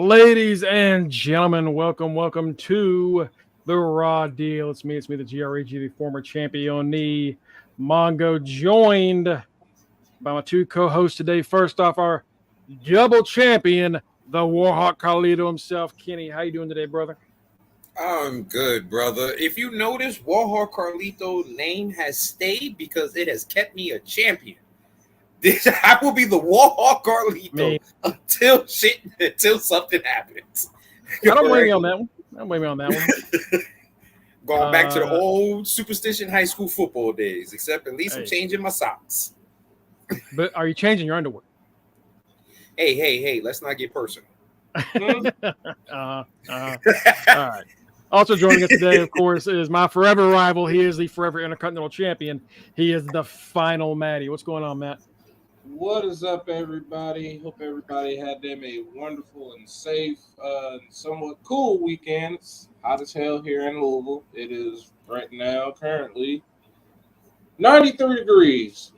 Ladies and gentlemen, welcome to the Raw Deal. It's me, the GREG, the former champion, Mongo, joined by my two co-hosts today. First off, our double champion, the Warhawk Carlito himself. Kenny, how you doing today, brother? I'm good, brother. If you notice, Warhawk Carlito name has stayed because it has kept me a champion. I will be the Warhawk Carlito until something happens. I don't blame you on that one. Going back to the old Superstition high school football days, except at least I'm changing my socks. But are you changing your underwear? Hey, let's not get personal. All right. Also joining us today, of course, is my forever rival. He is the forever Intercontinental Champion. He is the final Matty. What's going on, Matt? What is up, everybody? Hope everybody had them a wonderful and safe, somewhat cool weekend. It's hot as hell here in Louisville. It is right now, currently, 93 degrees,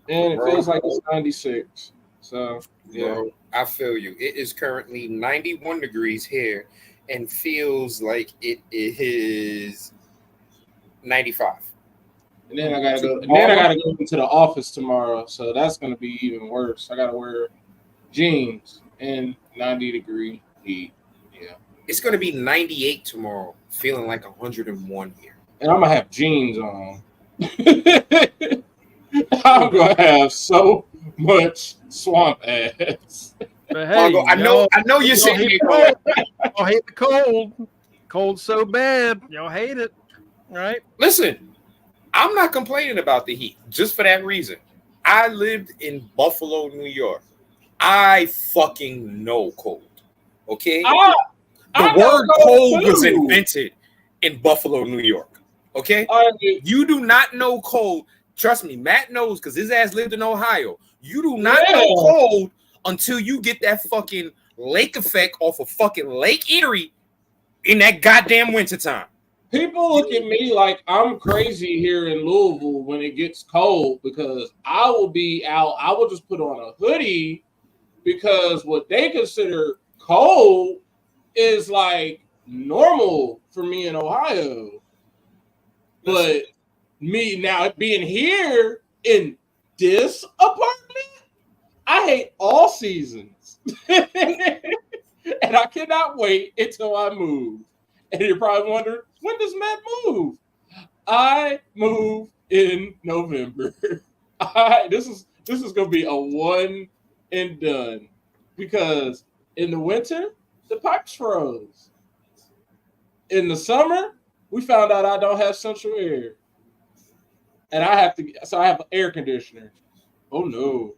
and it feels like it's 96. So, yeah. Bro, I feel you. It is currently 91 degrees here and feels like it is 95. And then I gotta go. And then I gotta go into the office tomorrow, so that's gonna be even worse. I gotta wear jeans in 90-degree heat. Yeah, it's gonna be 98 tomorrow, feeling like 101 here. And I'm gonna have jeans on. I'm gonna have so much swamp ass. But hey, Mongo, I know you're sitting here going, y'all hate the cold. Cold's so bad. Y'all hate it, right? Listen. I'm not complaining about the heat just for that reason. I lived in Buffalo, New York. I fucking know cold. Okay? The word cold was invented in Buffalo, New York. Okay? You do not know cold. Trust me, Matt knows because his ass lived in Ohio. You do not know cold until you get that fucking lake effect off of fucking Lake Erie in that goddamn wintertime. People look at me like I'm crazy here in Louisville when it gets cold because I will be out. I will just put on a hoodie because what they consider cold is like normal for me in Ohio. But me now being here in this apartment, I hate all seasons. And I cannot wait until I move. And you're probably wondering, when does Matt move? I move in November. This is gonna be a one and done because in the winter the pipes froze. In the summer, we found out I don't have central air, and I have an air conditioner. Oh no.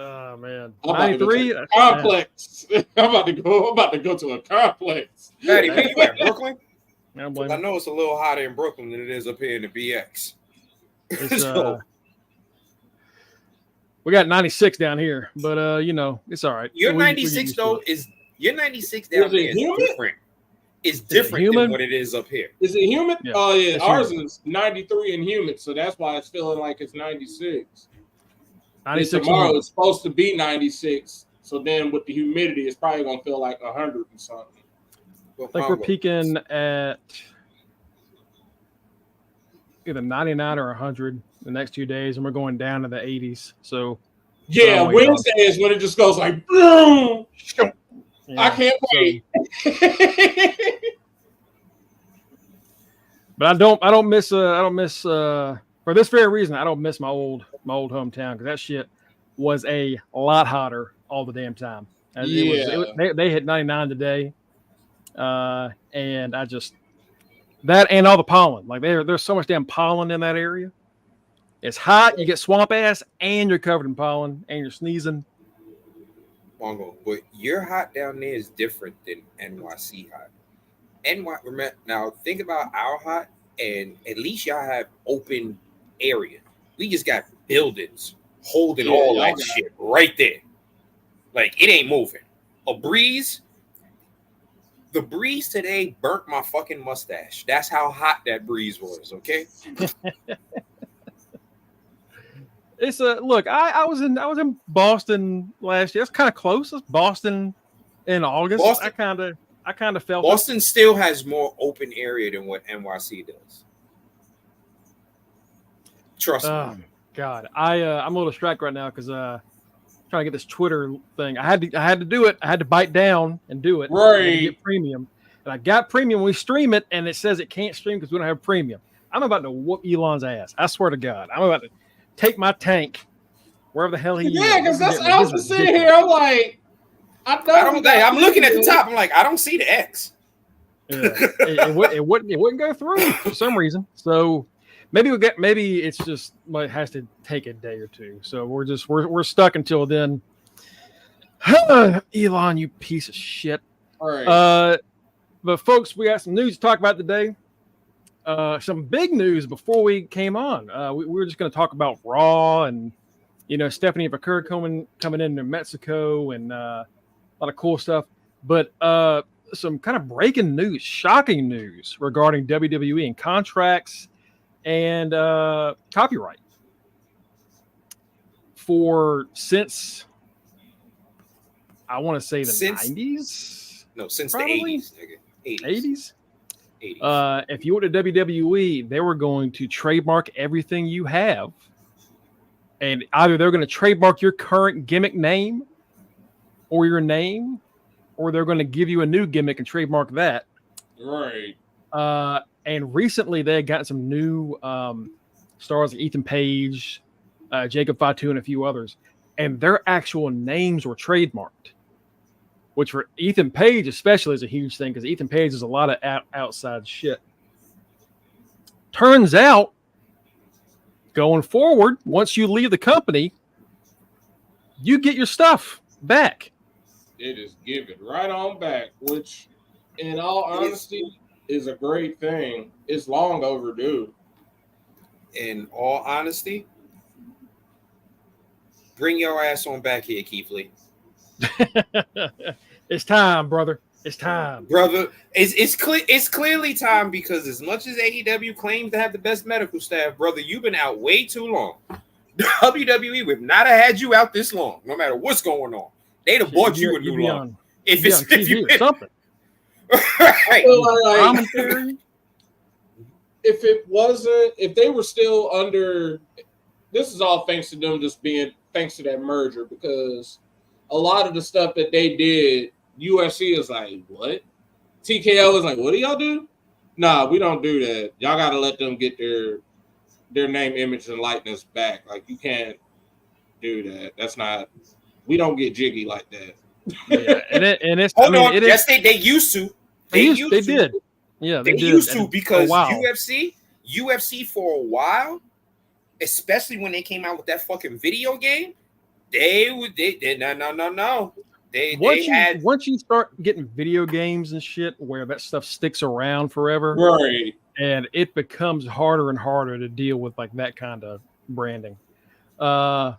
Oh man, 93 complex. I'm about to go to a complex. Patty, where you at, Brooklyn? I know it's a little hotter in Brooklyn than it is up here in the BX. We got 96 down here, but it's all right. Your 96 though your 96 down there is different. It's different than what it is up here. Is it humid? Yeah. Oh yeah, ours is 93 and humid, so that's why it's feeling like it's 96. 96 tomorrow it's supposed to be 96, so then with the humidity, it's probably gonna feel like 100 and something. I think we're peaking at either 99 or 100 the next 2 days, and we're going down to the 80s. So yeah, Wednesday is when it just goes like boom. Yeah, I can't wait. But I don't miss for this very reason, I don't miss my old hometown because that shit was a lot hotter all the damn time. They hit 99 today, and I just that and all the pollen. Like there's so much damn pollen in that area. It's hot. You get swamp ass, and you're covered in pollen, and you're sneezing. Mongo, but your hot down there is different than NYC hot. Now think about our hot, and at least y'all have open area. We just got buildings holding all that shit right there. Like it ain't moving. The breeze today burnt my fucking mustache. That's how hot that breeze was, okay? It's a look. I was in Boston last year. It's kind of close. It's Boston in August. Boston, I kind of felt Boston still has more open area than what NYC does. Trust me. God, I'm a little distracted right now because trying to get this Twitter thing. I had to do it. I had to bite down and do it. Right. To get premium, and I got premium. We stream it, and it says it can't stream because we don't have premium. I'm about to whoop Elon's ass. I swear to God, I'm about to take my tank wherever the hell he is. Yeah, because that's I was sitting here. I'm like, I'm looking at the top. I'm like, I don't see the X. Yeah, it wouldn't go through for some reason. So maybe it's just it has to take a day or two. So we're stuck until then. Elon, you piece of shit. All right. But folks, we got some news to talk about today. Some big news before we came on. We were just going to talk about Raw and Stephanie Vaquer coming into Mexico and a lot of cool stuff. But some kind of breaking news, shocking news regarding WWE and contracts and copyright since I want to say the 90s. No, since probably? The 80s. 80s. If you went to WWE, they were going to trademark everything you have, and either they're going to trademark your current gimmick name or your name, or they're going to give you a new gimmick and trademark that. Right. And recently they had gotten some new stars like Ethan Page, Jacob Fatu, and a few others, and their actual names were trademarked. Which for Ethan Page especially is a huge thing because Ethan Page is a lot of outside shit. Turns out, going forward, once you leave the company, you get your stuff back. It is given right on back, which, in all honesty, is a great thing. It's long overdue. In all honesty, bring your ass on back here, Keith Lee. It's time, brother. It's time, brother. It's clearly time because as much as AEW claims to have the best medical staff, brother, you've been out way too long. WWE would not have had you out this long, no matter what's going on. They'd have bought you a new long. If you or something, right? If they were still under, this is all thanks to them just being thanks to that merger because a lot of the stuff that they did. UFC is like, what? TKO is like, what do y'all do? Nah, we don't do that. Y'all got to let them get their name, image, and likeness back. Like, you can't do that. That's not. We don't get jiggy like that. Yeah, and it's. Hold on. Yes, they used to. They did. Yeah, they used to because UFC for a while, especially when they came out with that fucking video game, they no. Once you start getting video games and shit where that stuff sticks around forever, right? And it becomes harder and harder to deal with like that kind of branding. Yeah,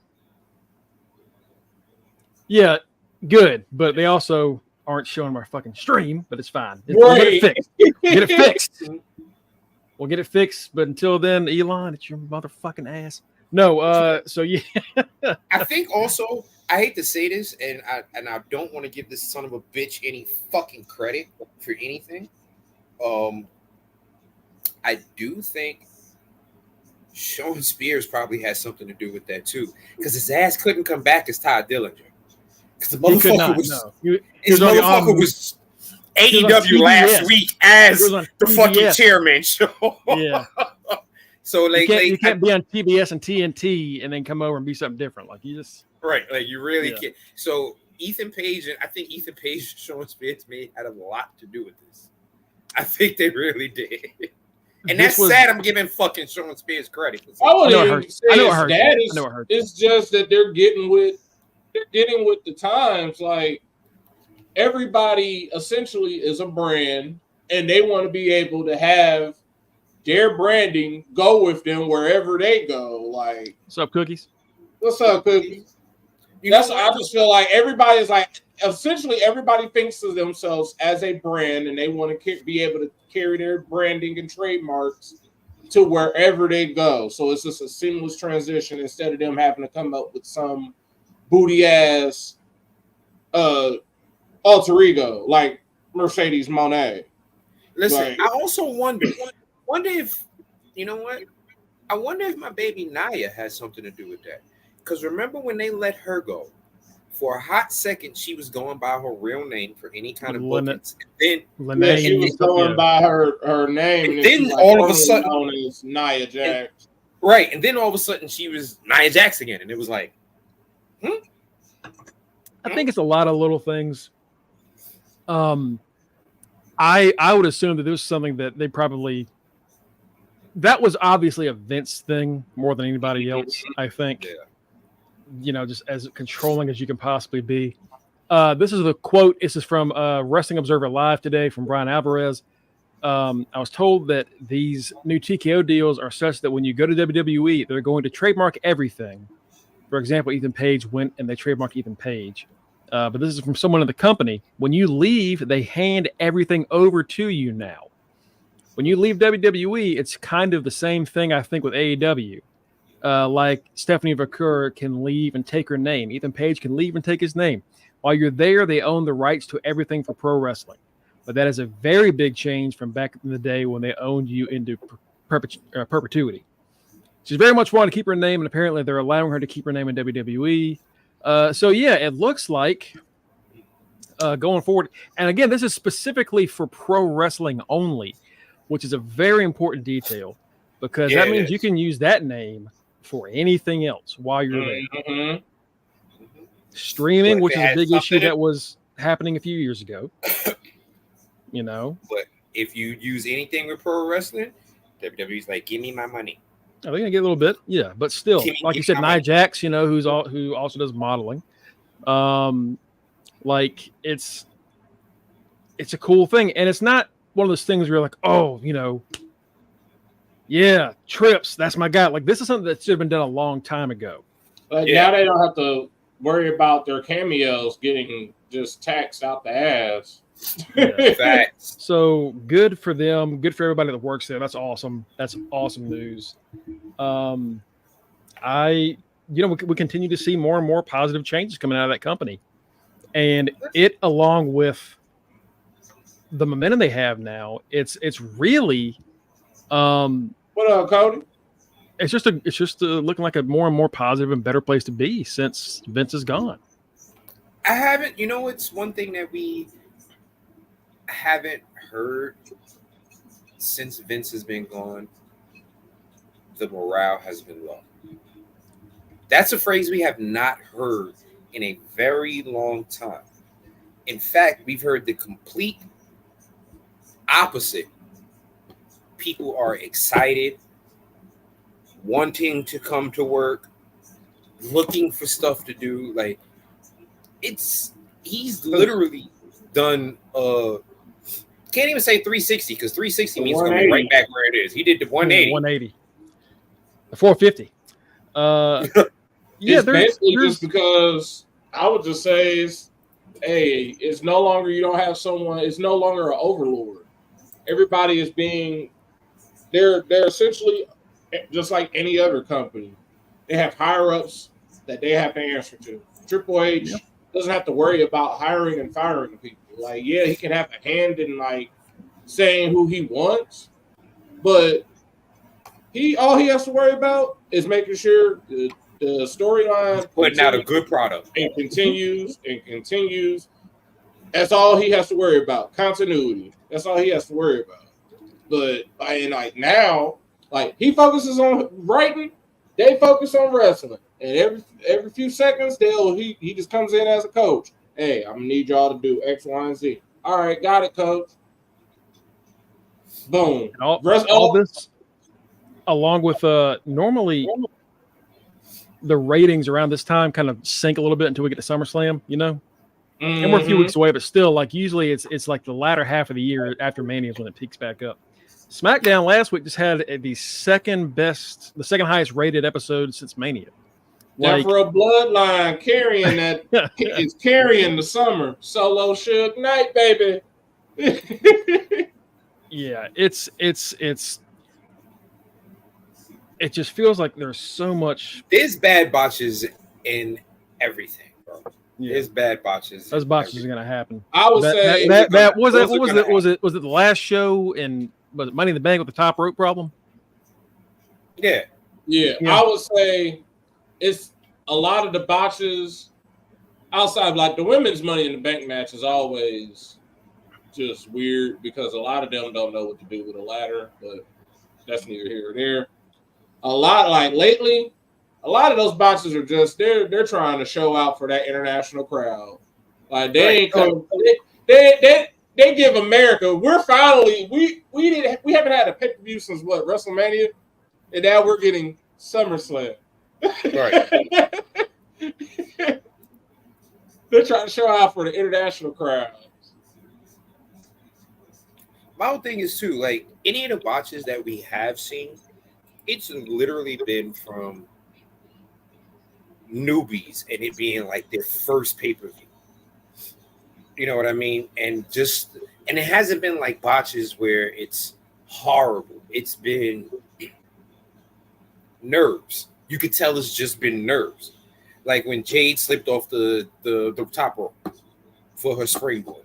good, but they also aren't showing my fucking stream, but it's fine. We'll get it fixed. Get it fixed. We'll get it fixed, but until then, Elon, it's your motherfucking ass. No, so yeah. I think also I hate to say this, and I don't want to give this son of a bitch any fucking credit for anything. I do think Sean Spears probably has something to do with that too, because his ass couldn't come back as Todd Dillinger. Because the motherfucker was AEW last week as the fucking chairman show. Yeah. So like you can't be on TBS and TNT and then come over and be something different. Like you just like you really can't. So Ethan Page and I think Ethan Page and Sean Spears had a lot to do with this. I think they really did. And that's sad. I'm giving fucking Sean Spears credit. I wouldn't even say it's that. It's just that they're getting with the times. Like everybody essentially is a brand, and they want to be able to have their branding go with them wherever they go. Like, what's up, Cookies? What's up, Cookies? I just feel like everybody's like, essentially everybody thinks of themselves as a brand, and they want to be able to carry their branding and trademarks to wherever they go. So it's just a seamless transition instead of them having to come up with some booty ass alter ego like Mercedes Moné. Listen, Like, I also wonder if, you know what? I wonder if my baby Naya has something to do with that. Because remember when they let her go? For a hot second, she was going by her real name for any kind of bookings. Then she was going by her name, and then all of a sudden, known as Nia Jax. Right, and then all of a sudden, she was Nia Jax again, and it was like, I think it's a lot of little things. I would assume that there's something that they probably. That was obviously a Vince thing more than anybody else. I think. Yeah. You know, just as controlling as you can possibly be. This is the quote. This is from Wrestling Observer Live today from Brian Alvarez. I was told that these new TKO deals are such that when you go to WWE, they're going to trademark everything. For example, Ethan Page went and they trademarked Ethan Page. But this is from someone in the company. When you leave, they hand everything over to you now. When you leave WWE, it's kind of the same thing, I think, with AEW. Like Stephanie Vaquer can leave and take her name. Ethan Page can leave and take his name. While you're there, they own the rights to everything for pro wrestling. But that is a very big change from back in the day when they owned you into perpetuity. She's very much wanted to keep her name, and apparently they're allowing her to keep her name in WWE. So, yeah, it looks like going forward. And again, this is specifically for pro wrestling only, which is a very important detail because that means you can use that name for anything else while you're there. Mm-hmm. Streaming, which is a big issue that was happening a few years ago. You know, but if you use anything with pro wrestling, WWE's like, give me my money. Are they gonna get a little bit? Yeah, but still, like you said, Nia Jax, you know, who also does modeling. Like it's a cool thing, and it's not one of those things where you're like, oh, you know. Yeah, Trips, that's my guy. Like, this is something that should have been done a long time ago. Now they don't have to worry about their cameos getting just taxed out the ass. Yeah. So good for them. Good for everybody that works there. That's awesome. That's awesome news. We continue to see more and more positive changes coming out of that company. And it, along with the momentum they have now, it's really what up, Cody? It's just looking like a more and more positive and better place to be since Vince is gone. I haven't, you know, it's one thing that we haven't heard since Vince has been gone. The morale has been low. That's a phrase we have not heard in a very long time. In fact, we've heard the complete opposite. People are excited, wanting to come to work, looking for stuff to do. Like, he's literally done can't even say 360 because 360 means coming right back where it is. He did the 180. The 450. Yeah, there's just because I would just say it's no longer, you don't have someone, it's no longer an overlord. Everybody is being they're essentially just like any other company. They have higher ups that they have to answer to. Triple H doesn't have to worry about hiring and firing people. Like, yeah, he can have a hand in like saying who he wants, but all he has to worry about is making sure the storyline putting out a good product and continues. That's all he has to worry about. Continuity. That's all he has to worry about. But now, he focuses on writing, they focus on wrestling. And every few seconds, he just comes in as a coach. Hey, I'm gonna need y'all to do X, Y, and Z. All right, got it, coach. Boom. All this, along with normally the ratings around this time kind of sink a little bit until we get to SummerSlam, you know. Mm-hmm. And we're a few weeks away, but still, like usually it's like the latter half of the year after Mania is when it peaks back up. SmackDown last week just had the second highest rated episode since Mania. Now for a bloodline carrying that is carrying the summer. Solo Suge Knight, baby. Yeah, it's it just feels like there's so much. There's bad botches in everything, bro. Yeah. There's bad botches. Those botches are gonna happen. I would say that was it. What was it? Was it the last show in was it Money in the Bank with the top rope problem? Yeah. I would say it's a lot of the botches outside, like the women's Money in the Bank match is always just weird because a lot of them don't know what to do with a ladder, but that's neither here or there. A lot like lately, a lot of those botches are just they're trying to show out for that international crowd. Like they ain't come, they give America. We're finally we haven't had a pay-per-view since what, WrestleMania, and now we're getting SummerSlam. Right. They're trying to show out for the international crowd. My whole thing is too, like any of the botches that we have seen, it's literally been from newbies and it being like their first pay-per-view. You know what I mean? And it hasn't been like botches where it's horrible. It's been nerves. You could tell it's just been nerves. Like when Jade slipped off the top rope for her springboard.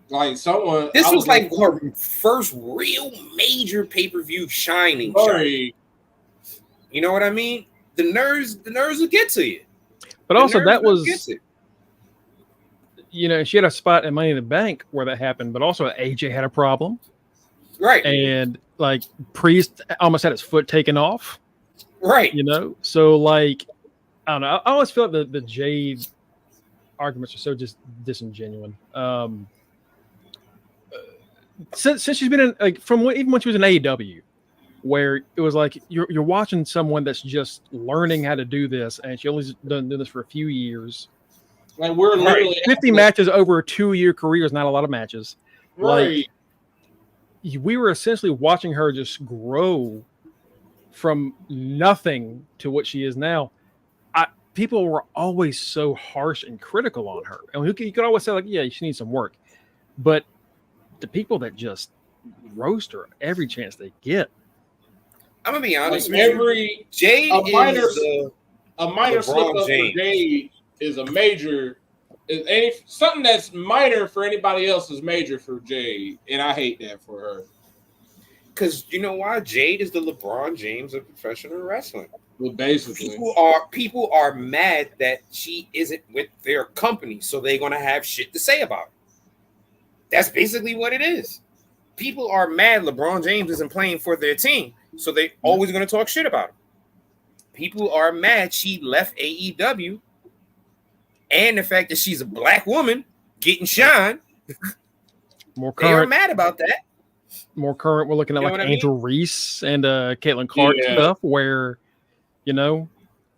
Like someone, this was like her first real major pay-per-view shining. Right. You know what I mean? The nerves will get to you. But also that was, you know, she had a spot in Money in the Bank where that happened, but also AJ had a problem. Right. And like Priest almost had his foot taken off. Right. You know, so like, I don't know. I always feel like the Jade arguments are so just disingenuous. Since she's been in, like, even when she was in AEW, where it was like you're watching someone that's just learning how to do this, and she only done this for a few years. Like we're literally 50 matches over a 2-year career is not a lot of matches. Right. Like we were essentially watching her just grow from nothing to what she is now. People were always so harsh and critical on her, and you could always say like, "Yeah, she needs some work," but the people that just roast her every chance they get. I'm gonna be honest like with you. Jade a minor slip up for James. Jade is a major. Something that's minor for anybody else is major for Jade, and I hate that for her. Because you know why? Jade is the LeBron James of professional wrestling. Well, basically, people are mad that she isn't with their company, so they're gonna have shit to say about it. That's basically what it is. People are mad LeBron James isn't playing for their team, so they always gonna talk shit about him. People are mad she left AEW, and the fact that she's a black woman getting shine. More current, they are mad about that. More current, we're looking at like Angel Reese and Caitlin Clark stuff, where you know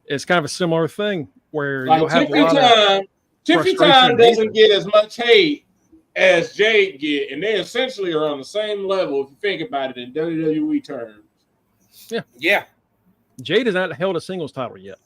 it's kind of a similar thing where like you'll have a lot of Tiffy Time doesn't get as much hate as Jade get, and they essentially are on the same level if you think about it in WWE terms. Yeah. Jade has not held a singles title yet.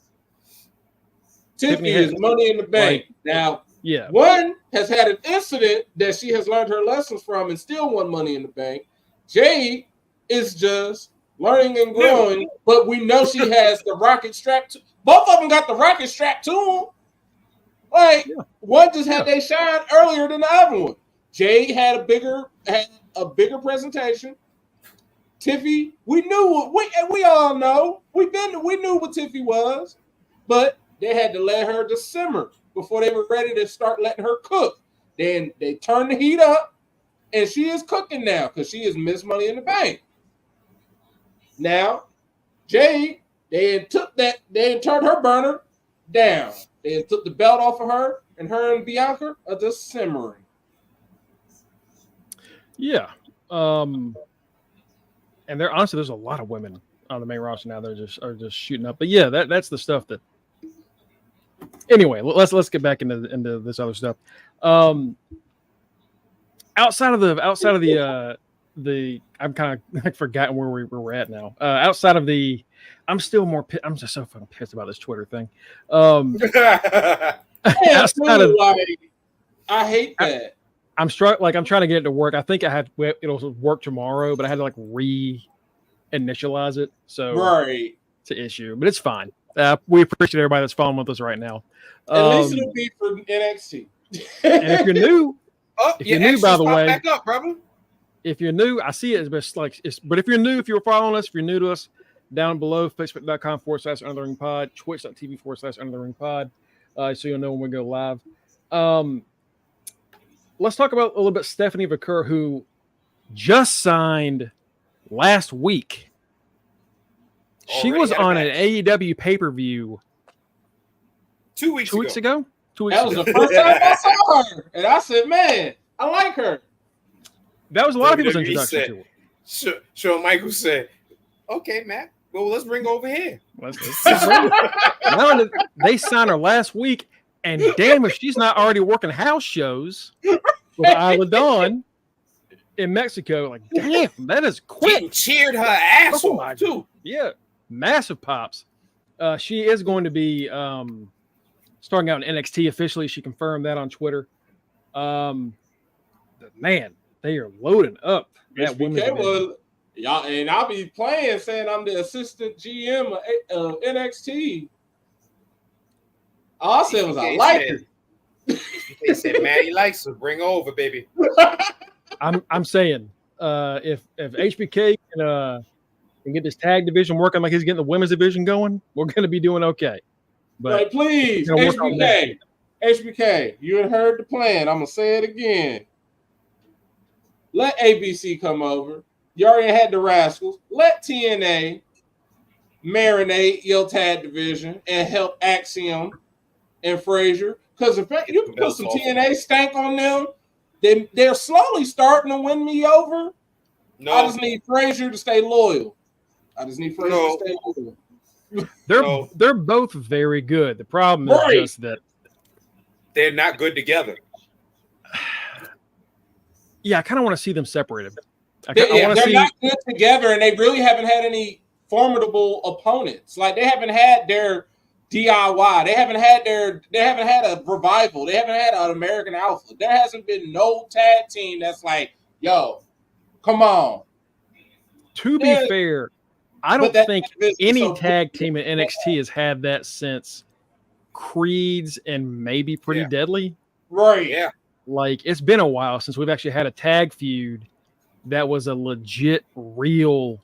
Tiffany is Money in the Bank. Now, one has had an incident that she has learned her lessons from and still won Money in the Bank. Jade is just learning and growing, but we know she has the rocket strap. Both of them got the rocket strap to them. Like one just had they shine earlier than the other one. Jade had a bigger presentation. Tiffy, we knew we all know we knew what Tiffy was, but they had to let her just simmer before they were ready to start letting her cook. Then they turned the heat up, and she is cooking now because she is Miss Money in the Bank. Now, Jade, they turned her burner down. They took the belt off of her, and her and Bianca are just simmering. Yeah. And there's a lot of women on the main roster now that are just shooting up. But yeah, that's the stuff that. Anyway, let's get back into this other stuff. Outside of the I'm kind of forgotten where we're at now. Outside of the, I'm just so fucking pissed about this Twitter thing. I hate that. I'm trying to get it to work. I think it'll work tomorrow, but I had to like re-enter initialize it. So right, it's an issue, but it's fine. We appreciate everybody that's following with us right now. At least it'll be for NXT. And if you're new, by the way, back up, brother. If you're new, I see it as but if you're new, if you're following us, if you're new to us, down below, facebook.com/Under the Ring Pod, twitch.tv/Under the Ring Pod, so you'll know when we go live. Let's talk about a little bit Stephanie Vaquer, who just signed last week. She was on an AEW pay-per-view 2 weeks ago. 2 weeks that was the first time I saw her, and I said, "Man, I like her." That was a lot of people's introduction to her. Shawn Michaels said, "Okay, Matt, well, let's bring her over here." They signed her last week, and damn if she's not already working house shows with Isla Dawn in Mexico. Like, damn, that is quick. Getting cheered her ass off, too. Yeah, massive pops. She is going to be starting out in NXT officially. She confirmed that on Twitter. Man, they are loading up. That y'all, and I'll be playing saying I'm the assistant GM of NXT. All I said was I like her. They said, "Man, he likes her. Bring her over, baby." I'm saying, if HBK can get this tag division working like he's getting the women's division going, we're going to be doing okay. But like, please, HBK, you had heard the plan. I'm gonna say it again. Let ABC come over. You already had the Rascals. Let TNA marinate your tag division and help Axiom and Frazier. Because if you can put some TNA stank on them, they're slowly starting to win me over. No. I just need Frazier to stay loyal. They're both very good. The problem is just that they're not good together. Yeah, I kind of want to see them separated. They're not good together, and they really haven't had any formidable opponents. Like, they haven't had their DIY. They haven't had a revival. They haven't had an American Alpha. There hasn't been no tag team that's like, yo, come on. To be fair, I don't think any tag team in NXT has had that since Creeds and maybe Pretty Deadly. Right. Yeah. Like, it's been a while since we've actually had a tag feud that was a legit, real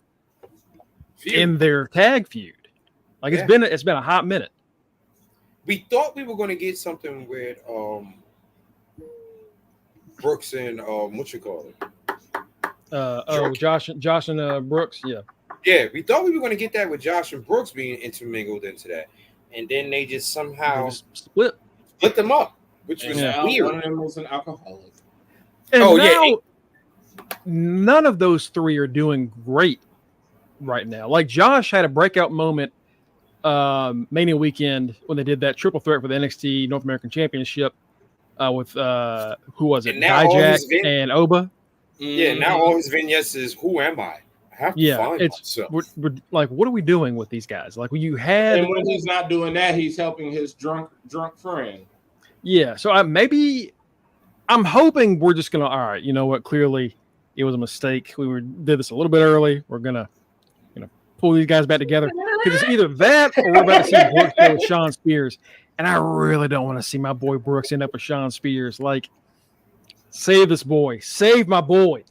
in their tag feud. Like, it's been a hot minute. We thought we were going to get something with Brooks and what you call it? Josh and Brooks, yeah. Yeah, we thought we were going to get that with Josh and Brooks being intermingled into that, and then they just somehow split them up, which was weird. One of them was an alcoholic. And none of those three are doing great right now. Like, Josh had a breakout moment Mania weekend when they did that triple threat for the NXT North American Championship with who was it? Dijak and Oba. Yeah, now all his vignettes is "Who am I?" I have to find myself. We're like, what are we doing with these guys? Like, you had, and when he's not doing that, he's helping his drunk friend. Yeah, so I'm hoping we're just gonna. All right, you know what? Clearly, it was a mistake. Did this a little bit early. We're gonna, pull these guys back together, because it's either that or we're about to see Brooks go with Sean Spears, and I really don't want to see my boy Brooks end up with Sean Spears. Like, save this boy, save my boy.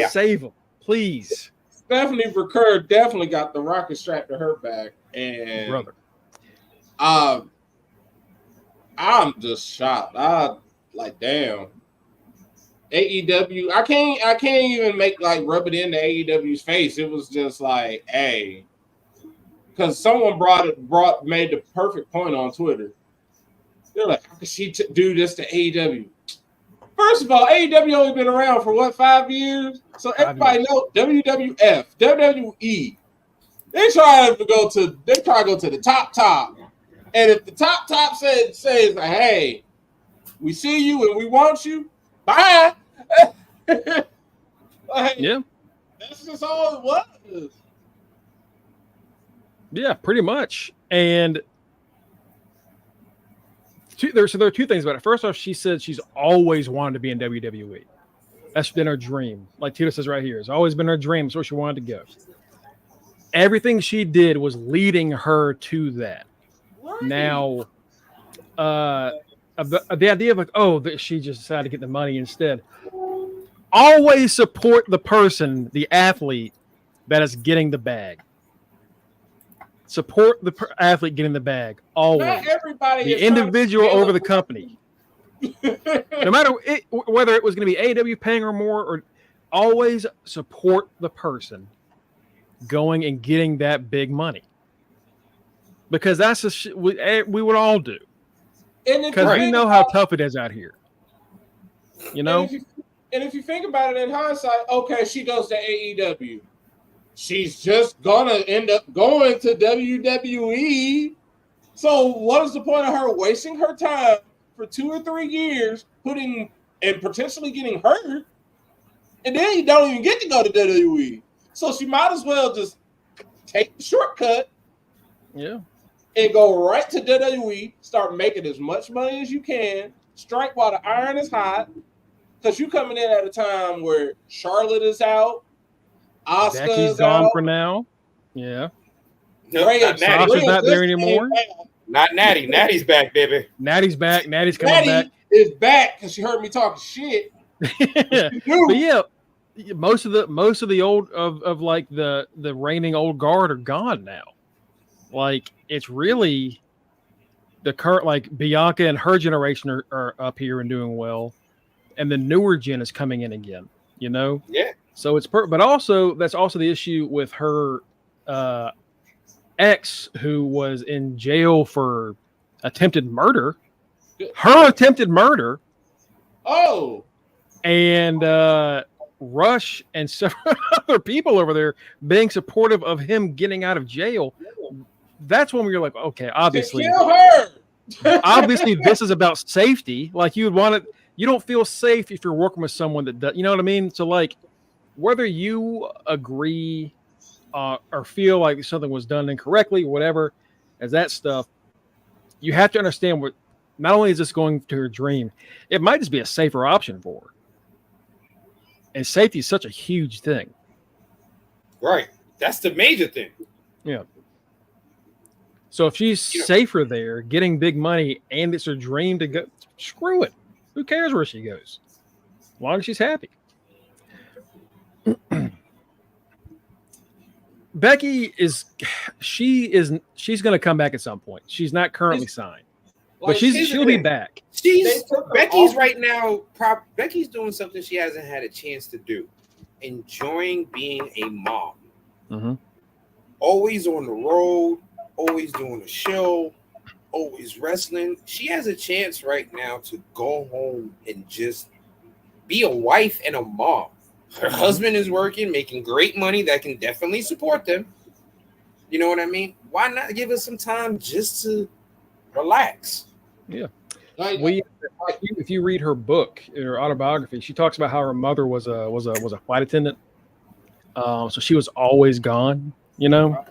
Save him, please. Stephanie Vaquer definitely got the rocket strapped to her back, and brother, I'm just shocked. Damn. AEW, I can't even rub it into AEW's face. It was just like, hey, because someone made the perfect point on Twitter. They're like, how could she do this to AEW? First of all, AEW only been around for 5 years? So everybody knows WWF, WWE. They try to go to the top. And if the top says like, hey, we see you and we want you, bye. Yeah. That's just all it was. Yeah, pretty much. And there are two things about it. First off, she said she's always wanted to be in WWE. That's been her dream. Like Tito says right here, it's always been her dream. It's where she wanted to go. Everything she did was leading her to that. Right. Now, the idea of like, oh, that she just decided to get the money instead. Always support the person, the athlete, that is getting the bag. Support the athlete getting the bag. Always. Not everybody the individual over the company. No matter whether it was going to be AEW paying her more, or always support the person going and getting that big money, because that's the we would all do, because we know how tough it is out here. You know. And if you think about it in hindsight, okay, she goes to AEW. She's just gonna end up going to WWE. So what is the point of her wasting her time for 2 or 3 years, putting and potentially getting hurt, and then you don't even get to go to WWE? So she might as well just take the shortcut, and go right to WWE, start making as much money as you can, strike while the iron is hot, because you coming in at a time where Charlotte is out, Becky's gone for now. Yeah. Sasha's not there anymore. Not Natty. Natty's back, baby. Natty's back. Natty's coming back. Is back because she heard me talking shit. But yeah, most of the old of like the reigning old guard are gone now. Like, it's really the current, like Bianca and her generation are up here and doing well, and the newer gen is coming in again. You know. Yeah. So it's but also that's also the issue with her ex, who was in jail for attempted murder. Her attempted murder. Oh. And Rush and several other people over there being supportive of him getting out of jail. That's when we were like, okay, obviously, kill her. Obviously, this is about safety. Like, you would want it. You don't feel safe if you're working with someone that does. You know what I mean? So, like, whether you agree or feel like something was done incorrectly, whatever, as that stuff, you have to understand what. Not only is this going to her dream, it might just be a safer option for her. And safety is such a huge thing. Right. That's the major thing. Yeah. So if she's safer there, getting big money, and it's her dream to go, screw it. Who cares where she goes? As long as she's happy. Becky she's going to come back at some point. She's not currently signed. But she'll be back. Becky's right now. Becky's doing something she hasn't had a chance to do. Enjoying being a mom. Mm-hmm. Always on the road. Always doing a show. Always wrestling. She has a chance right now to go home and just be a wife and a mom. Her husband is working, making great money that can definitely support them. You know what I mean? Why not give us some time just to relax? Yeah. If you read her book, her autobiography, she talks about how her mother was a flight attendant. So she was always gone, you know.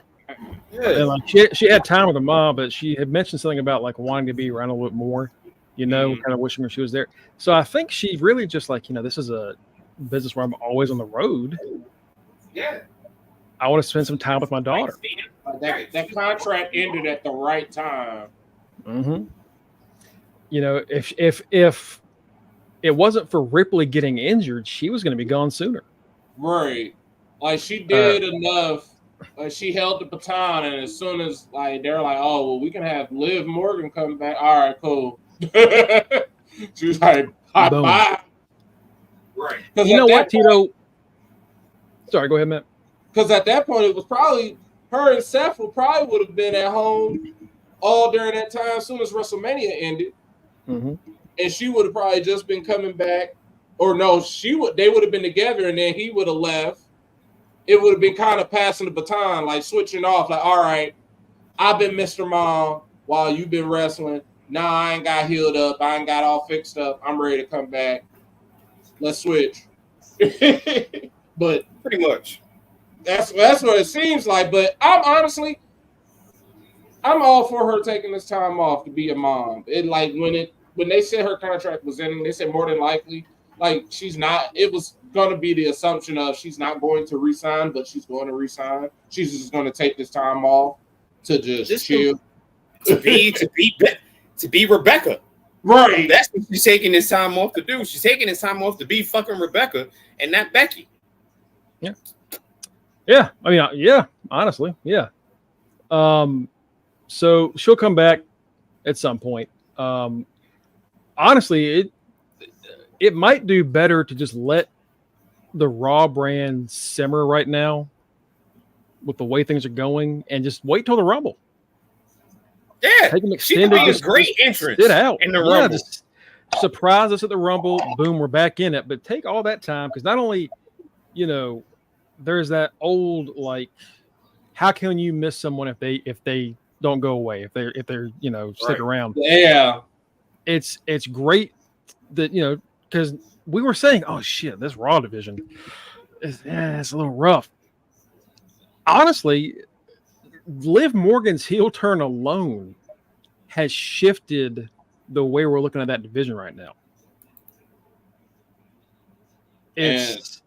Yeah. And like she had time with her mom, but she had mentioned something about like wanting to be around a little bit more, you know, kind of wishing she was there. So I think she really just like, you know, this is a business where I'm always on the road. Yeah. I want to spend some time with my daughter. That contract ended at the right time. Mm-hmm. You know, if it wasn't for Ripley getting injured, she was going to be gone sooner. Right. Like, she did enough. Like, she held the baton, and as soon as like they're like, oh, well, we can have Liv Morgan come back. All right, cool. She was like, bye. Right. You know what, Tito? Sorry, go ahead, Matt. Because at that point, it was probably her and Seth would have been at home all during that time. As soon as WrestleMania ended. Mm-hmm. And she would have probably just been coming back, or no, they would have been together, and then he would have left. It would have been kind of passing the baton, like switching off, like, all right, I've been Mr. Mom while you've been wrestling. Now I ain't got healed up, I ain't got all fixed up. I'm ready to come back. Let's switch. But pretty much. That's what it seems like. But I'm all for her taking this time off to be a mom. It like when they said her contract was ending, they said more than likely like she's not. It was going to be the assumption of she's not going to resign, but she's going to resign. She's just going to take this time off to just chill, to be Rebecca. Right. That's what she's taking this time off to do. She's taking this time off to be fucking Rebecca and not Becky. Yeah. Yeah. I mean, yeah. Honestly, yeah. So she'll come back at some point. Honestly, it might do better to just let the Raw brand simmer right now with the way things are going and just wait till the Rumble. Yeah, take them extended, she could be a great entrance sit out in the Rumble. Just surprise us at the Rumble. Boom, we're back in it. But take all that time because not only, there's that old like, how can you miss someone if they don't go away, if they're stick around? Yeah, it's great that because we were saying, oh shit, this Raw division it's a little rough. Honestly, Liv Morgan's heel turn alone has shifted the way we're looking at that division right now. It's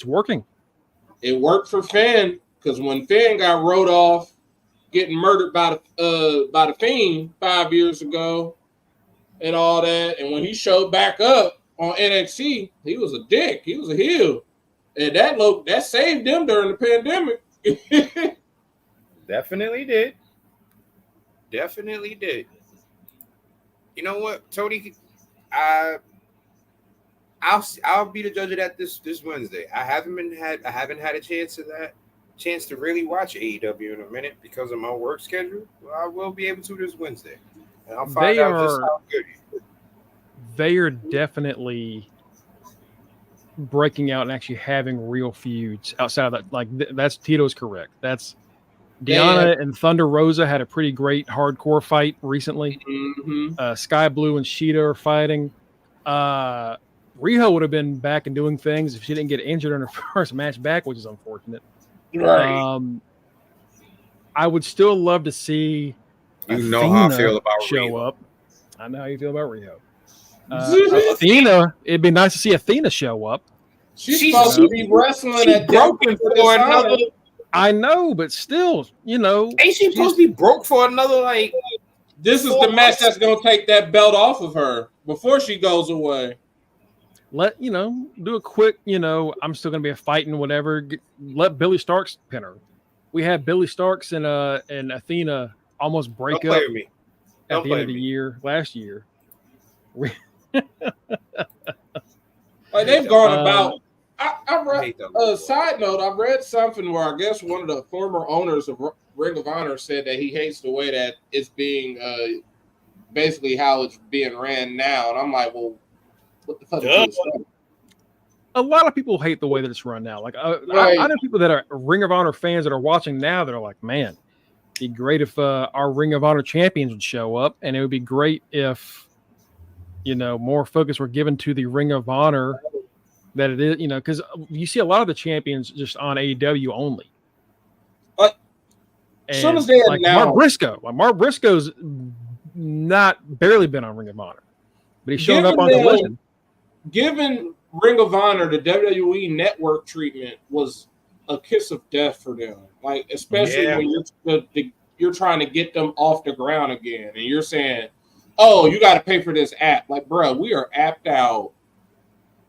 working. It worked for Finn because when Finn got wrote off getting murdered by the Fiend 5 years ago and all that, and when he showed back up on NXT, he was a dick. He was a heel, and that saved them during the pandemic. Definitely did. You know what, Tony? I'll be the judge of that this Wednesday. I haven't had a chance to really watch AEW in a minute because of my work schedule. Well, I will be able to this Wednesday, and I'll find out just how good he is. They are definitely breaking out and actually having real feuds outside of that. Like that's Tito's correct. That's Deanna and Thunder Rosa had a pretty great hardcore fight recently. Mm-hmm. Sky Blue and Sheeta are fighting. Riho would have been back and doing things if she didn't get injured in her first match back, which is unfortunate. Right. I would still love to see Athena how I feel about show Riho. up. I know how you feel about Riho. Athena, it'd be nice to see Athena show up. She's supposed to be wrestling at broken for another. I know, but still, ain't she supposed to be broke for another like? This is the match that's gonna take that belt off of her before she goes away. Do a quick, I'm still gonna be a fighting whatever. Let Billy Starks pin her. We had Billy Starks and Athena almost break up at the end of the year last year. Like they've gone about. I read a side note. I read something where I guess one of the former owners of Ring of Honor said that he hates the way that it's being basically how it's being ran now. And I'm like, well, what the fuck is this? A lot of people hate the way that it's run now. Like I know people that are Ring of Honor fans that are watching now that are like, man, it'd be great if our Ring of Honor champions would show up, and it would be great if more focus were given to the Ring of Honor. That it is, because you see a lot of the champions just on AEW only. But as soon as they like Mark Briscoe's barely been on Ring of Honor, but he's showing up on Collision. Given Ring of Honor, the WWE Network treatment was a kiss of death for them. Like especially when you're trying to get them off the ground again, and you're saying, "Oh, you got to pay for this app." Like, bro, we are apped out.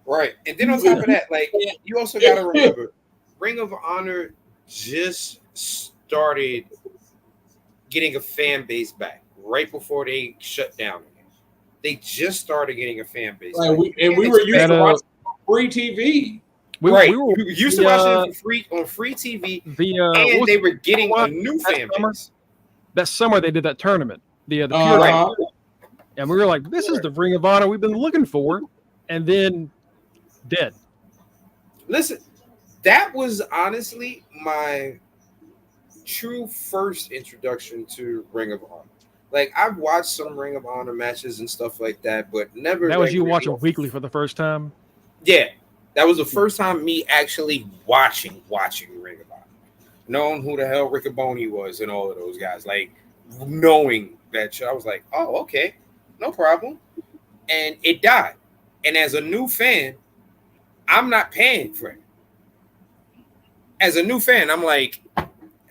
Right. And then on top of that, like you also gotta remember, Ring of Honor just started getting a fan base back right before they shut down again. They just started getting a fan base. Like we were used to watching free TV. We were used to watching it on free TV, and they were getting a new fan base. That summer they did that tournament, the Pure and we were like, this is the Ring of Honor we've been looking for, and then dead. Listen, that was honestly my true first introduction to Ring of Honor. Like I've watched some Ring of Honor matches and stuff like that, but never. That was you watching weekly for the first time. Yeah, that was the first time me actually watching Ring of Honor, knowing who the hell Riccaboni was and all of those guys. Like knowing that shit, I was like, oh, okay, no problem, and it died. And as a new fan, I'm not paying for it. As a new fan, I'm like,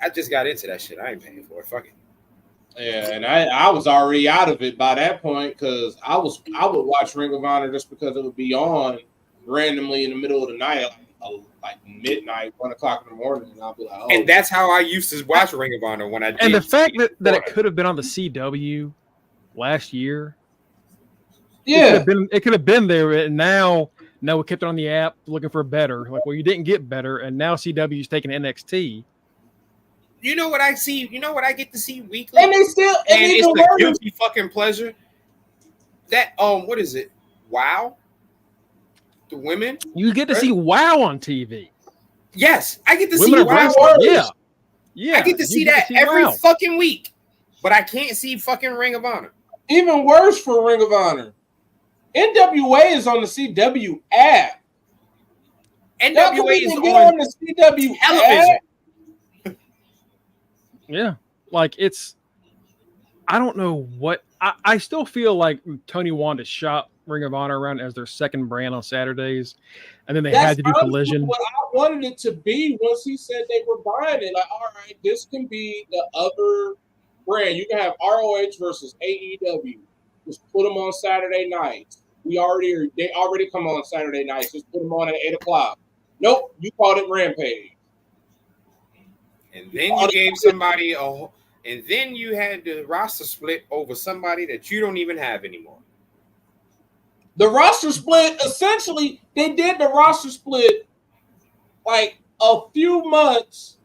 I just got into that shit. I ain't paying for it. Fuck it. Yeah, and I was already out of it by that point because I would watch Ring of Honor just because it would be on randomly in the middle of the night, like midnight, 1 o'clock in the morning, and I'll be like, oh. And that's how I used to watch Ring of Honor when I did. And the fact that it could have been on the CW last year, yeah, it could have been there, and now no, we kept it on the app looking for better. Like, well, you didn't get better, and now CW's taking NXT. You know what I see? You know what I get to see weekly? And they still, and it's the guilty fucking pleasure. That what is it? WoW, the women. You get to see WoW on TV. Yes, I get to women see WoW. Yeah. I get to see that every fucking week, but I can't see fucking Ring of Honor. Even worse for Ring of Honor, NWA is on the CW app. NWA is on the CW television. app. Yeah, like I don't know what I still feel like Tony wanted to shop Ring of Honor around as their second brand on Saturdays, and then they had to do Collision. What I wanted it to be once he said they were buying it, like, all right, this can be the other brand. You can have ROH versus AEW. Just put them on Saturday nights. They already come on Saturday nights. Just put them on at 8 o'clock. Nope, you called it Rampage. And then you gave somebody and then you had the roster split over somebody that you don't even have anymore. The roster split, essentially, they did the roster split like a few months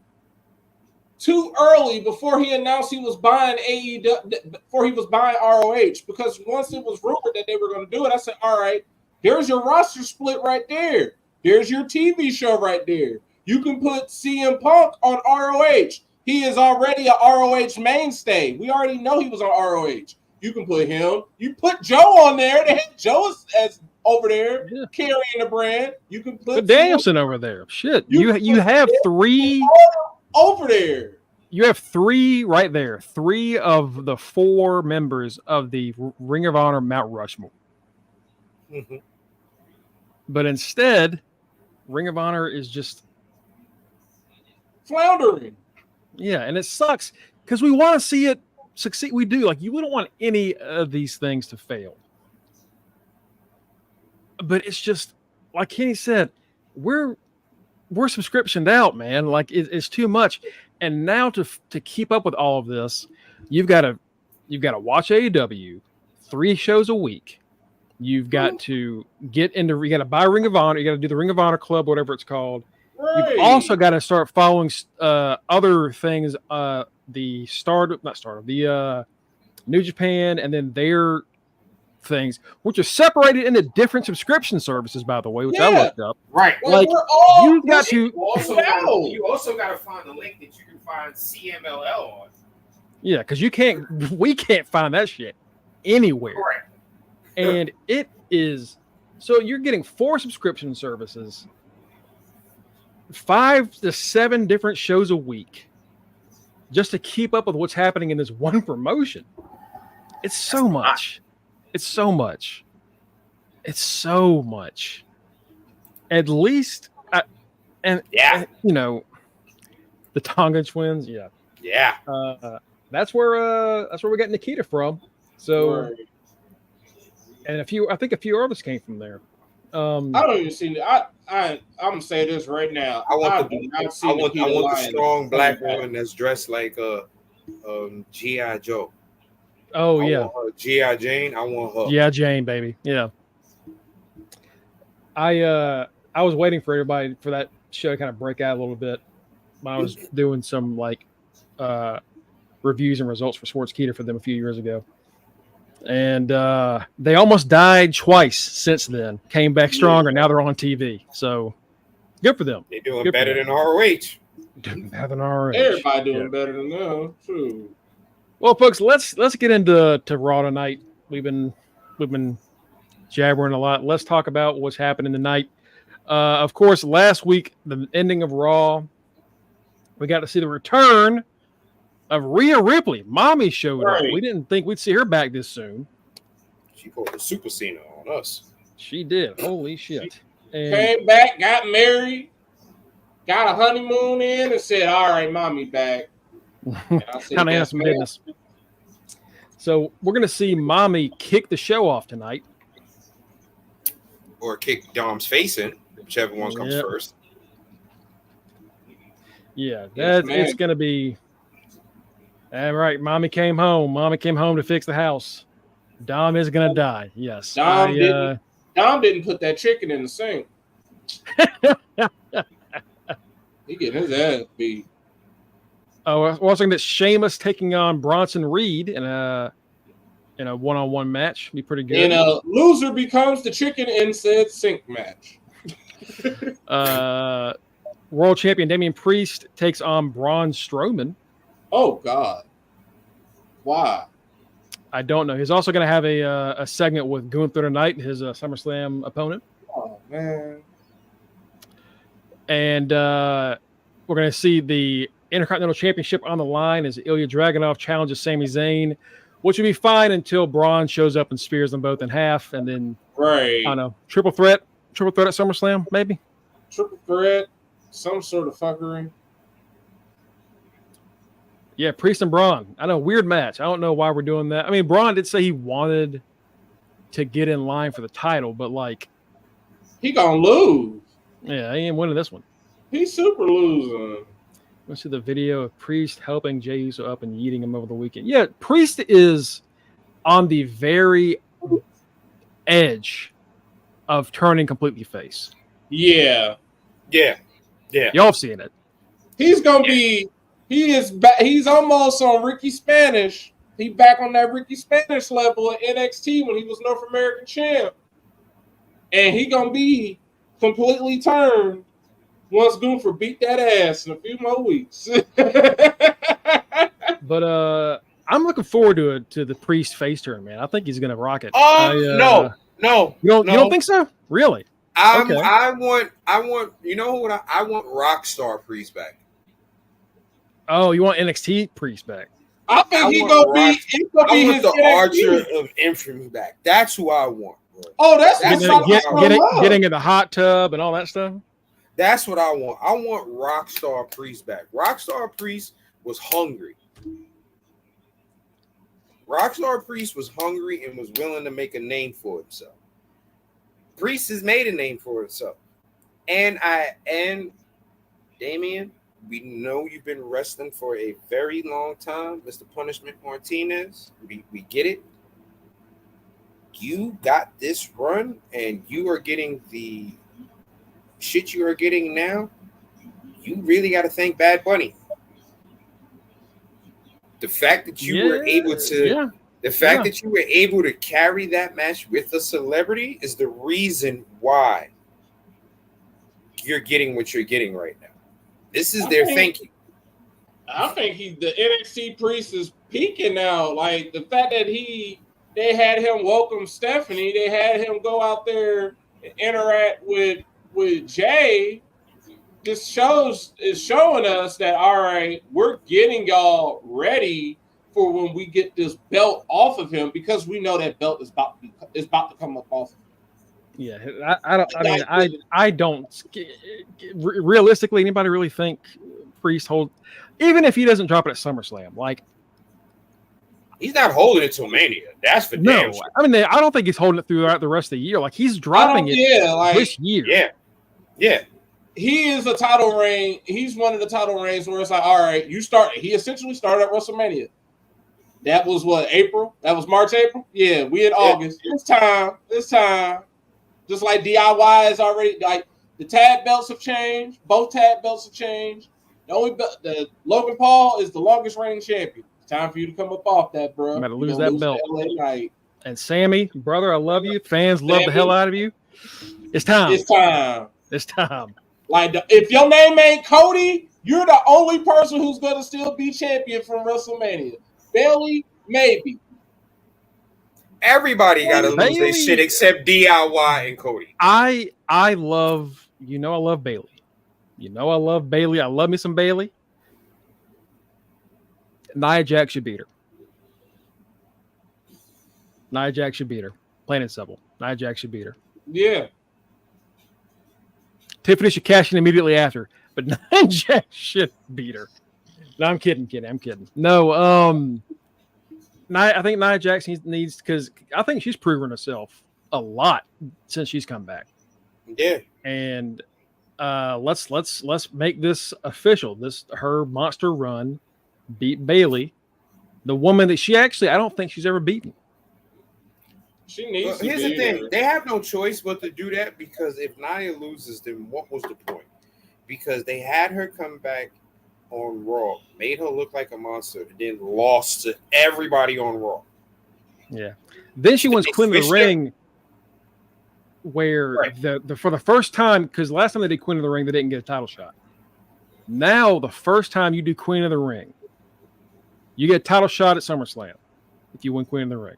too early before he announced he was buying AEW, before he was buying ROH. Because once it was rumored that they were going to do it, I said, all right, there's your roster split right there. There's your TV show right there. You can put CM Punk on ROH. He is already a ROH mainstay. We already know he was on ROH. You can put him. You put Joe on there. They have Joe as over there carrying the brand. You can put Danielson over there. Shit, you have three over there. You have three right there. 3 of the 4 members of the Ring of Honor Mount Rushmore. Mm-hmm. But instead, Ring of Honor is just floundering. Yeah, and it sucks because we want to see it succeed. We do. Like, you wouldn't want any of these things to fail. But it's just, like Kenny said, we're subscriptioned out, man. Like, it's too much. And now to keep up with all of this, you've got to watch AEW 3 shows a week. You've got to you got to buy Ring of Honor. You got to do the Ring of Honor Club, whatever it's called. Right. You've also got to start following other things, the New Japan, and then their things, which are separated into different subscription services, by the way, which I looked up. Right. Like, you also got to find the link that you can find CMLL on. Yeah, because we can't find that shit anywhere. Correct. And it is, so you're getting 4 subscription services, 5 to 7 different shows a week just to keep up with what's happening in this one promotion. It's so much. It's so much. It's so much. At least, and you know, the Tonga twins, yeah. That's where we got Nikita from. So, right. And I think a few others came from there. I don't even see that. I'm gonna say this right now. I want the strong black woman that's dressed like G.I. Joe. Oh, yeah. G.I. Jane. I want her. Yeah, Jane, baby. Yeah. I was waiting for everybody for that show to kind of break out a little bit. I was doing some reviews and results for Sportskeeda for them a few years ago. And they almost died twice since then. Came back stronger. Now they're on TV. So good for them. They're doing better than ROH. Doing better than ROH. Everybody doing better than them. True. Well, folks, let's get into Raw tonight. We've been jabbering a lot. Let's talk about what's happening tonight. Of course, last week, the ending of Raw, we got to see the return of Rhea Ripley. Mami showed up. We didn't think we'd see her back this soon. She pulled the Super Cena on us. She did. Holy shit. And came back, got married, got a honeymoon in, and said, all right, Mommy back. Kind of had some business. So we're going to see Mami kick the show off tonight. Or kick Dom's face in, whichever one comes first. Yeah, it's going to be. All right, Mami came home. Mami came home to fix the house. Dom is going to die. Yes. Dom didn't put that chicken in the sink. He getting his ass beat. Oh, we're also going to get Sheamus taking on Bronson Reed in a one-on-one match. Be pretty good. And a loser becomes the chicken in said sink match. World champion Damian Priest takes on Braun Strowman. Oh God, why? I don't know. He's also going to have a segment with Gunther tonight, his SummerSlam opponent. Oh man! And we're going to see the Intercontinental Championship on the line as Ilya Dragunov challenges Sami Zayn, which would be fine until Braun shows up and spears them both in half, and then I don't know, triple threat at SummerSlam, maybe. Triple threat, some sort of fuckery. Yeah, Priest and Braun. I know, weird match. I don't know why we're doing that. I mean, Braun did say he wanted to get in line for the title, but like, he gonna lose. Yeah, he ain't winning this one. He's super losing. Let's see the video of Priest helping Jey Uso up and yeeting him over the weekend. Yeah, Priest is on the very edge of turning completely face. Yeah. Y'all have seen it. He's gonna be. He's almost on Ricky Spanish. He back on that Ricky Spanish level at NXT when he was North American champ, and he gonna be completely turned once Gunther beat that ass in a few more weeks. But I'm looking forward to the Priest face turn, man. I think he's gonna rock it. No. You don't think so? Really? I want. You know what? I want Rockstar Priest back. Oh, you want NXT Priest back? I think he's gonna be his the NXT. Archer of Infamy back. That's who I want. Bro. Oh, that's getting in the hot tub and all that stuff. That's what I want. I want Rockstar Priest back. Rockstar Priest was hungry. Rockstar Priest was hungry and was willing to make a name for himself. Priest has made a name for himself. And Damian, we know you've been wrestling for a very long time, Mr. Punishment Martinez. We get it. You got this run, and you are getting the shit you are getting now. You really got to thank Bad Bunny. The fact that you were able to, that you were able to carry that match with a celebrity is the reason why you're getting what you're getting right now. This is their thank you. I think the NXT Priest is peaking now. Like the fact that they had him welcome Stephanie, they had him go out there and interact with Jay. This is showing us that all right, we're getting y'all ready for when we get this belt off of him, because we know that belt is about to come up off of him. Yeah, I don't. Realistically, anybody really think Priest hold? Even if he doesn't drop it at SummerSlam, like he's not holding it till Mania. That's for damn sure. I mean, I don't think he's holding it throughout the rest of the year. Like he's dropping it this year. Yeah. He is a title reign. He's one of the title reigns where it's like, all right, you start. He essentially started at WrestleMania. That was what, April? That was March, April? Yeah, we in August. It's time. Just like DIY is already, like, the tag belts have changed. Both tag belts have changed. The Logan Paul is the longest reigning champion. It's time for you to come up off that, bro. I'm going to lose that belt. And Sammy, brother, I love you. Fans love the hell out of you. It's time. Like, if your name ain't Cody, you're the only person who's going to still be champion from WrestleMania. Bailey, maybe. Everybody got to lose their shit except DIY and Cody. I love Bailey. I love me some Bailey. Nia Jax should beat her. Plain and simple. Nia Jax should beat her. Yeah. Tiffany should cash in immediately after, but Nia Jax should beat her. No, I'm kidding. No, I think Nia Jax needs because I think she's proven herself a lot since she's come back. Yeah, and let's make this official. This her monster run beat Bayley, the woman that I don't think she's ever beaten. She needs. Here's the thing: they have no choice but to do that because if Nia loses, then what was the point? Because they had her come back on Raw, made her look like a monster, and then lost to everybody on Raw. Yeah. Then she wins Queen of the Ring, where the for the first time, because last time they did Queen of the Ring, they didn't get a title shot. Now, the first time you do Queen of the Ring, you get a title shot at SummerSlam if you win Queen of the Ring.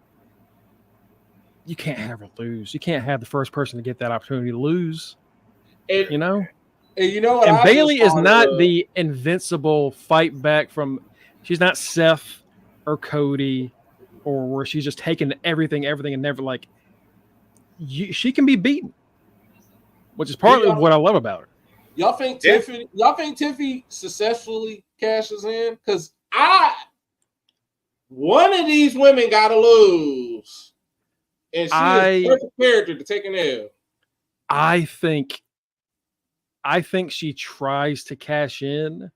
You can't have her lose. You can't have the first person to get that opportunity to lose. And, you know? And you know what? And Bayley is not the invincible fight back from. She's not Seth or Cody, or where she's just taking everything, and never like. She can be beaten, which is partly what I love about her. Y'all think Tiffany successfully cashes in? Because one of these women got to lose. And she is the perfect character to take an L. I think she tries to cash in,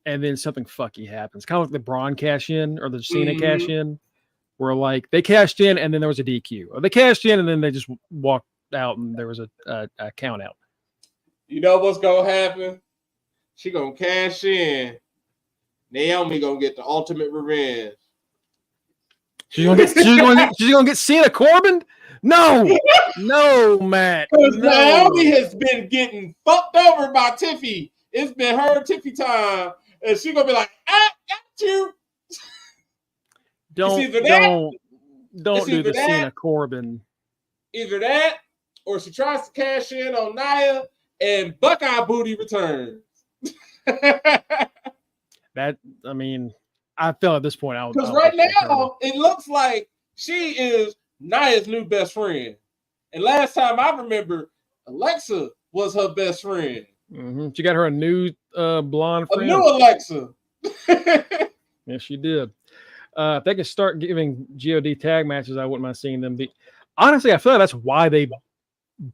and then something fucky happens. Kind of like the Braun cash in or the Cena cash in, where like they cashed in and then there was a DQ. Or they cashed in and then they just walked out and there was a count out. You know what's gonna happen? She gonna cash in. Naomi gonna get the ultimate revenge. She's gonna get Cena Corbin? No, Matt. Because Naomi has been getting fucked over by Tiffy. It's been her Tiffy time, and she's gonna be like, "I got you." Don't do the Cena Corbin. Either that, or she tries to cash in on Nia, and Buckeye Booty returns. I feel at this point because right now it looks like she is Nia's new best friend. And last time I remember, Alexa was her best friend. Mm-hmm. She got her a new blonde friend. A new Alexa. Yes, she did. If they could start giving GOD tag matches, I wouldn't mind seeing them beat. Honestly, I feel like that's why they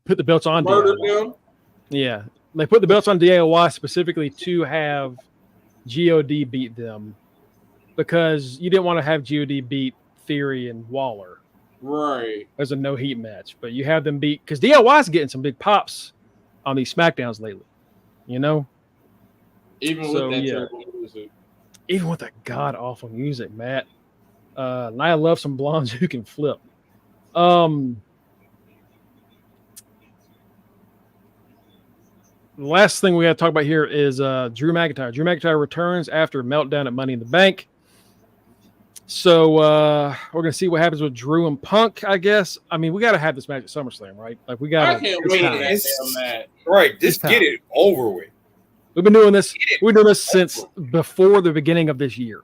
put the belts on DIY. Yeah, they put the belts on DIY specifically to have GOD beat them because you didn't want to have GOD beat Theory and Waller. Right. As a no heat match, but you have them beat because DIY is getting some big pops on these SmackDowns lately. You know, even with that terrible music, even with that god awful music, Matt. Nia loves some blondes who can flip. The last thing we got to talk about here is Drew McIntyre. Drew McIntyre returns after a meltdown at Money in the Bank. So we're gonna see what happens with Drew and Punk, I guess. I mean, we got to have this match at SummerSlam, right? Like we got. I can't wait for that match. Right, just get it over with. We've been doing this. We're doing this since before the beginning of this year.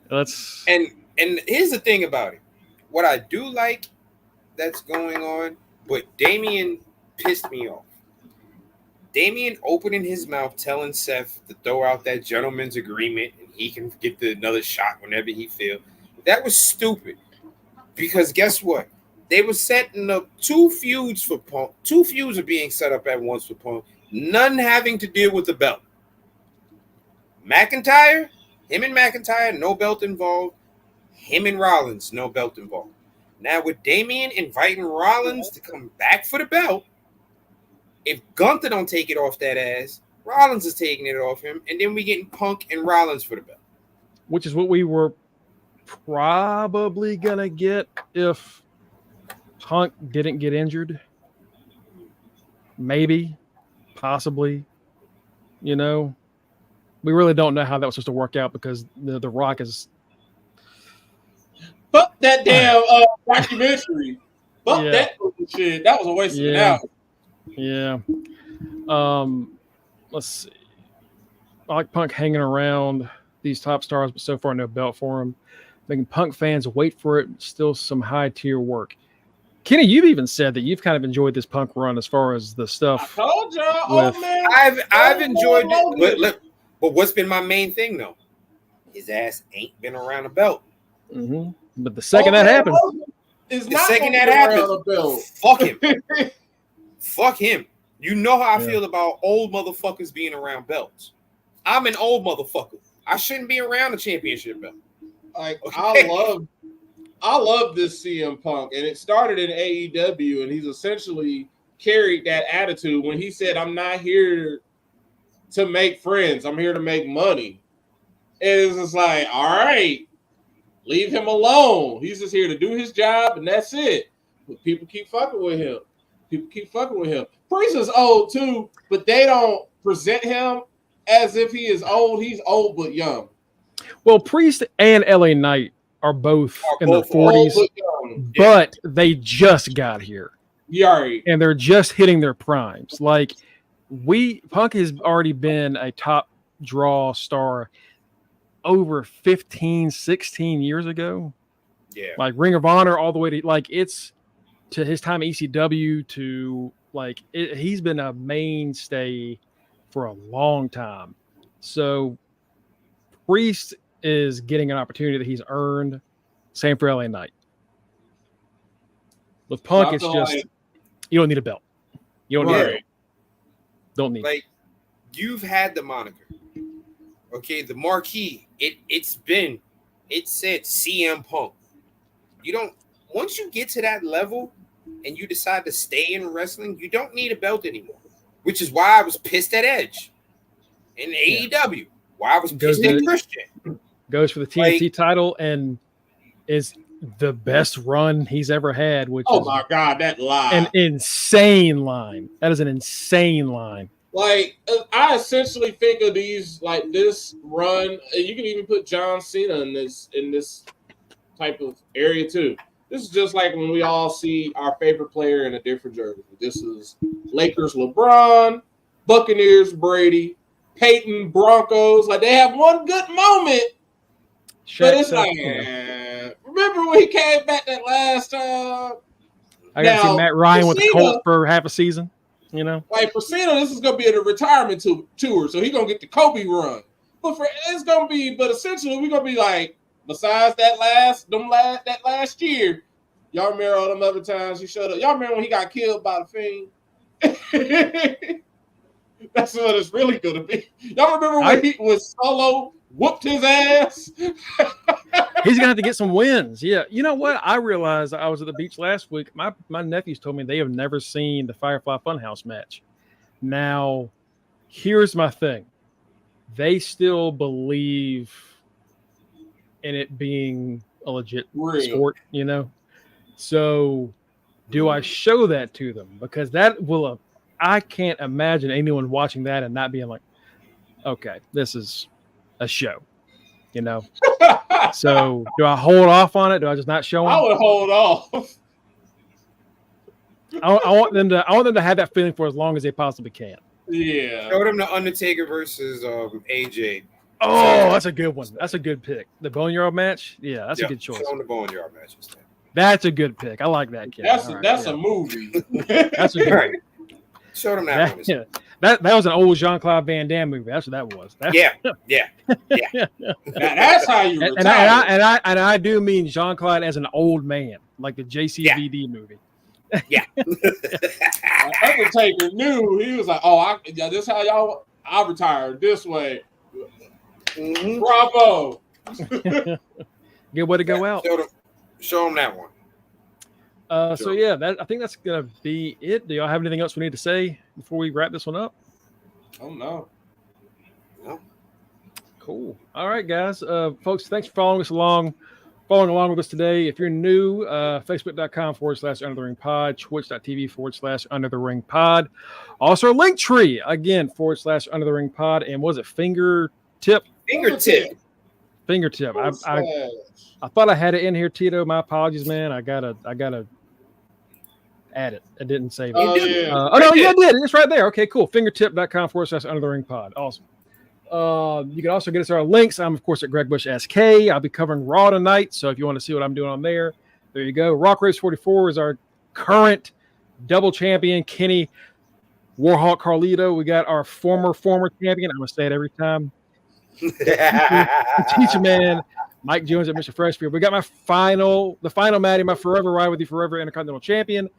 And here's the thing about it. What I do like that's going on, but Damian pissed me off. Damian opening his mouth, telling Seth to throw out that gentleman's agreement, and he can get another shot whenever he feels. That was stupid. Because guess what? They were setting up two feuds for Punk. Two feuds are being set up at once for Punk. None having to deal with the belt. McIntyre, him and McIntyre, no belt involved. Him and Rollins, no belt involved. Now with Damian inviting Rollins to come back for the belt, if Gunther don't take it off that ass, Rollins is taking it off him, and then we getting Punk and Rollins for the belt. Which is what we were probably gonna get if Punk didn't get injured. Maybe, possibly. You know, we really don't know how that was supposed to work out because the Rock is. Fuck that damn documentary. Fuck that shit. That was a waste of an hour. Yeah. Let's see. I like Punk hanging around these top stars, but so far no belt for him. Making Punk fans wait for it. Still some high tier work. Kenny, you've even said that you've kind of enjoyed this Punk run as far as the stuff. I told y'all, I've enjoyed it, but what's been my main thing though? His ass ain't been around a belt. Mm-hmm. But the second that happened, fuck him. Fuck him. You know how I feel about old motherfuckers being around belts. I'm an old motherfucker. I shouldn't be around a championship belt. Like okay. I love this CM Punk, and it started in AEW, and he's essentially carried that attitude when he said, "I'm not here to make friends. I'm here to make money." And it's just like, all right, leave him alone. He's just here to do his job, and that's it. But people keep fucking with him. Priest is old too, but they don't present him as if he is old. He's old but young. Well, Priest and LA Knight are both in their 40s, but they just got here. Right. And they're just hitting their primes. Like Punk has already been a top draw star over 15, 16 years ago. Yeah. Like Ring of Honor all the way to like it's to his time at ECW to like he's been a mainstay for a long time. So Priest is getting an opportunity that he's earned. Same for LA Knight. With Punk, it's just you don't need a belt. You don't need a belt. Don't need like you've had the moniker. Okay, the marquee. It said CM Punk. You don't once you get to that level and you decide to stay in wrestling, you don't need a belt anymore. Which is why I was pissed at Edge in AEW. Why I was pissed at Christian. Goes for the TNT title and is the best run he's ever had. Which is my god, that line! An insane line. That is an insane line. Like I essentially think of these like this run, and you can even put John Cena in this type of area too. This is just like when we all see our favorite player in a different jersey. This is Lakers LeBron, Buccaneers Brady, Peyton Broncos. Like they have one good moment, but it's like, remember when he came back that last time? I got to see Matt Ryan with the Colts for half a season. You know, like for Cena, this is gonna be a retirement tour, so he's gonna get the Kobe run. But but essentially we're gonna be like, besides that last year, y'all remember all them other times he showed up. Y'all remember when he got killed by the Fiend? That's what it's really gonna be. Y'all remember when he was solo, whooped his ass? He's gonna have to get some wins. Yeah, you know what? I realized I was at the beach last week. My nephews told me they have never seen the Firefly Funhouse match. Now, here's my thing: they still believe in it being a legit sport, you know. So, do I show that to them? Because that will. I can't imagine anyone watching that and not being like, "Okay, this is a show." You know, so do I hold off on it? Do I just not show them? I would hold off. I want them to have that feeling for as long as they possibly can. Yeah. Show them the Undertaker versus AJ. Oh, that's a good one. That's a good pick. The Boneyard match. Yeah, that's a good choice. Show them the Boneyard match instead. That's a good pick. I like that kid. That's a movie. That's a good right. Show them that one. Yeah. That was an old Jean-Claude Van Damme movie. That's what that was. Yeah. That's how you retire. And I do mean Jean-Claude as an old man, like the JCVD movie. Yeah. Undertaker knew. He was like, this is how I retired this way. Mm-hmm. Bravo. Good way to go out. Show them that one. So yeah, I think that's gonna be it. Do y'all have anything else we need to say before we wrap this one up? Oh no. Cool. All right, guys. Folks, thanks for following along with us today. If you're new, facebook.com/Under the Ring Pod, twitch.tv/Under the Ring Pod. Also, Linktree again /Under the Ring Pod. And was it Fingertip? Fingertip. I thought I had it in here, Tito. My apologies, man. I gotta add it. I didn't save it. Oh, yeah. No, yeah, I did. It's right there. Okay, cool. Fingertip.com/Under the Ring Pod. Awesome. You can also get us our links. I'm, of course, at Greg Bush SK. I'll be covering Raw tonight. So if you want to see what I'm doing on there you go. Rock Race 44 is our current double champion, Kenny Warhawk Carlito. We got our former champion. I'm going to say it every time. Teacher man, Mike Jones at Mr. Freshfield. We got the final Matty, my forever ride with you forever Intercontinental Champion.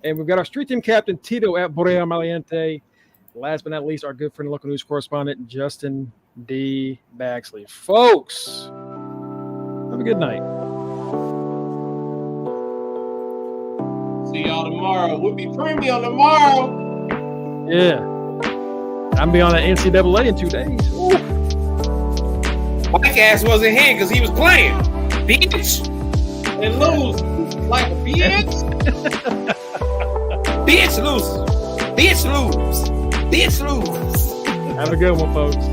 And we've got our street team captain, Tito at Borea Maliente. Last but not least, our good friend and local news correspondent, Justin D. Baxley. Folks, have a good night. See y'all tomorrow. We'll be premium tomorrow. Yeah. I'm be on the NCAA in 2 days. Ooh. Mike ass wasn't here because he was playing. Bitch. And lose. Like a bitch. Bitch lose. Bitch lose. Bitch lose. Have a good one, folks.